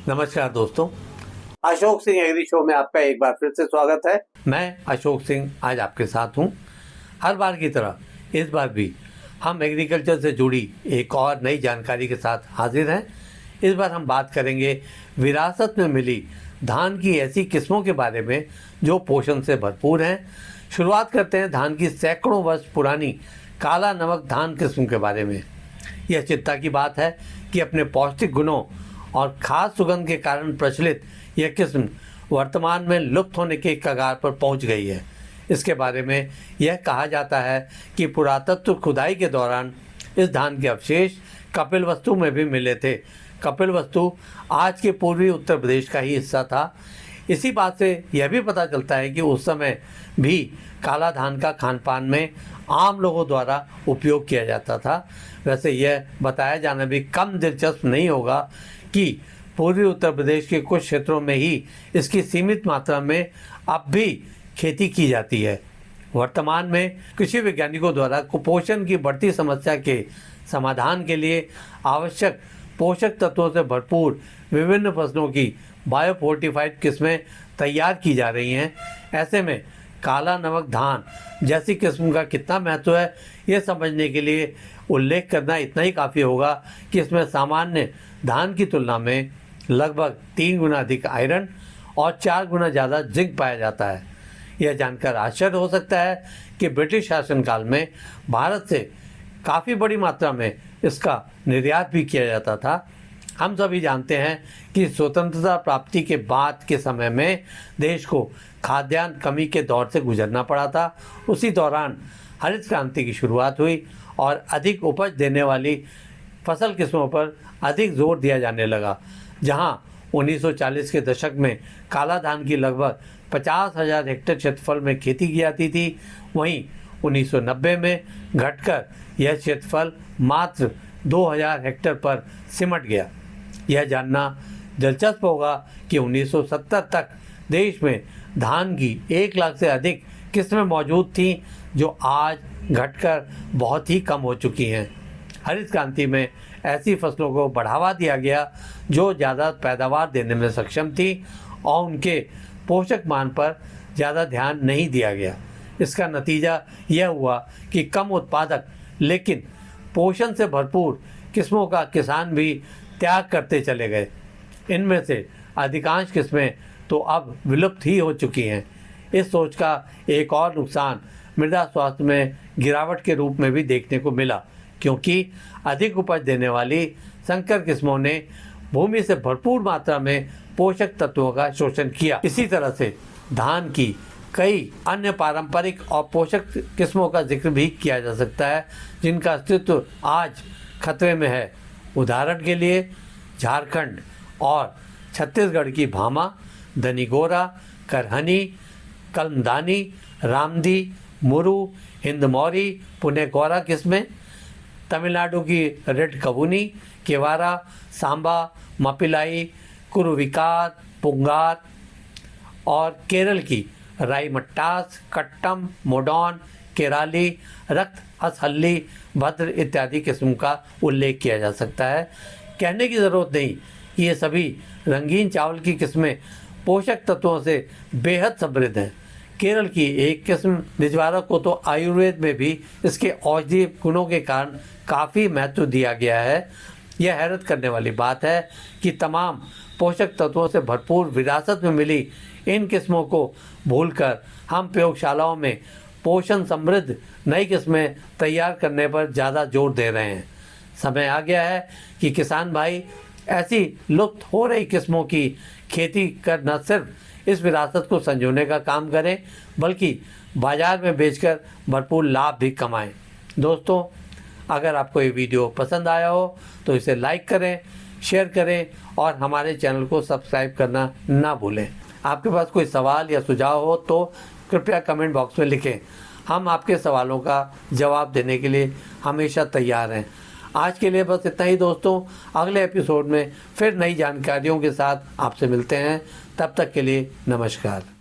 नमस्कार दोस्तों, Ashok Singh agree show में आपका एक बार फिर से स्वागत है। मैं अशोक सिंह आज आपके साथ हूं। हर बार की तरह इस बार भी हम एग्रीकल्चर से जुड़ी एक और नई जानकारी के साथ हाजिर हैं। इस बार हम बात करेंगे विरासत में मिली धान की ऐसी किस्मों के बारे में जो पोषण से भरपूर हैं। शुरुआत करते हैं धान की सैकड़ों वर्ष पुरानी काला नमक धान किस्म के बारे में। यह चिंता की बात है कि अपने पौष्टिक गुणों और खास सुगंध के कारण प्रचलित यह किस्म वर्तमान में लुप्त होने के कगार पर पहुंच गई है। इसके बारे में यह कहा जाता है कि पुरातत्व खुदाई के दौरान इस धान के अवशेष कपिलवस्तु में भी मिले थे। कपिलवस्तु आज के पूर्वी उत्तर प्रदेश का ही हिस्सा था। इसी बात से यह भी पता चलता है कि उस समय भी काला धान का खान पान में आम लोगों द्वारा उपयोग किया जाता था। वैसे यह बताया जाना भी कम दिलचस्प नहीं होगा कि पूर्वी उत्तर प्रदेश के कुछ क्षेत्रों में ही इसकी सीमित मात्रा में अब भी खेती की जाती है। वर्तमान में कृषि वैज्ञानिकों द्वारा कुपोषण की बढ़ती समस्या के समाधान के लिए आवश्यक पोषक तत्वों से भरपूर विभिन्न फसलों की बायोफोर्टिफाइड किस्में तैयार की जा रही हैं। ऐसे में काला नमक धान जैसी किस्म का कितना महत्व है, ये समझने के लिए उल्लेख करना इतना ही काफ़ी होगा कि इसमें सामान्य धान की तुलना में लगभग 3 गुना अधिक आयरन और 4 गुना ज़्यादा जिंक पाया जाता है। यह जानकर आश्चर्य हो सकता है कि ब्रिटिश शासनकाल में भारत से काफ़ी बड़ी मात्रा में इसका निर्यात भी किया जाता था। हम सभी जानते हैं कि स्वतंत्रता प्राप्ति के बाद के समय में देश को खाद्यान्न कमी के दौर से गुजरना पड़ा था। उसी दौरान हरित क्रांति की शुरुआत हुई और अधिक उपज देने वाली फसल किस्मों पर अधिक जोर दिया जाने लगा। जहां 1940 के दशक में काला धान की लगभग 50,000 हेक्टेयर क्षेत्रफल में खेती की जाती थी, वहीं 1990 में घटकर यह क्षेत्रफल मात्र 2,000 हेक्टेयर पर सिमट गया। यह जानना दिलचस्प होगा कि 1970 तक देश में धान की 1 लाख से अधिक किस्में मौजूद थीं, जो आज घटकर बहुत ही कम हो चुकी हैं। हरित क्रांति में ऐसी फसलों को बढ़ावा दिया गया जो ज़्यादा पैदावार देने में सक्षम थी और उनके पोषक मान पर ज़्यादा ध्यान नहीं दिया गया। इसका नतीजा यह हुआ कि कम उत्पादक लेकिन पोषण से भरपूर किस्मों का किसान भी त्याग करते चले गए। इनमें से अधिकांश किस्में तो अब विलुप्त ही हो चुकी हैं। इस सोच का एक और नुकसान मृदा स्वास्थ्य में गिरावट के रूप में भी देखने को मिला, क्योंकि अधिक उपज देने वाली संकर किस्मों ने भूमि से भरपूर मात्रा में पोषक तत्वों का शोषण किया। इसी तरह से धान की कई अन्य पारंपरिक और पोषक किस्मों का जिक्र भी किया जा सकता है, जिनका अस्तित्व आज खतरे में है। उदाहरण के लिए झारखंड और छत्तीसगढ़ की भामा, दनिगोरा, करहनी, कलमदानी, रामदी, मुरु, हिंदमौरी, पुनेगौरा किस्में, तमिलनाडु की रेड कबूनी, केवारा, सांबा, मपिलाई, कुरुविकार, पुंगार और केरल की राईमट्टास, कट्टम, मोडॉन, केराली, रक्त असहल्ली, भद्र इत्यादि किस्म का उल्लेख किया जा सकता है। कहने की ज़रूरत नहीं कि ये सभी रंगीन चावल की किस्में पोषक तत्वों से बेहद समृद्ध हैं। केरल की एक किस्म निजवारा को तो आयुर्वेद में भी इसके औषधीय गुणों के कारण काफ़ी महत्व दिया गया है। यह हैरत करने वाली बात है कि तमाम पोषक तत्वों से भरपूर विरासत में मिली इन किस्मों को भूलकर हम प्रयोगशालाओं में पोषण समृद्ध नई किस्में तैयार करने पर ज़्यादा जोर दे रहे हैं। समय आ गया है कि किसान भाई ऐसी लुप्त हो रही किस्मों की खेती कर न सिर्फ इस विरासत को संजोने का काम करें, बल्कि बाजार में बेचकर भरपूर लाभ भी कमाएं। दोस्तों, अगर आपको ये वीडियो पसंद आया हो तो इसे लाइक करें, शेयर करें और हमारे चैनल को सब्सक्राइब करना ना भूलें। आपके पास कोई सवाल या सुझाव हो तो कृपया कमेंट बॉक्स में लिखें। हम आपके सवालों का जवाब देने के लिए हमेशा तैयार हैं। आज के लिए बस इतना ही दोस्तों। अगले एपिसोड में फिर नई जानकारियों के साथ आपसे मिलते हैं। तब तक के लिए नमस्कार।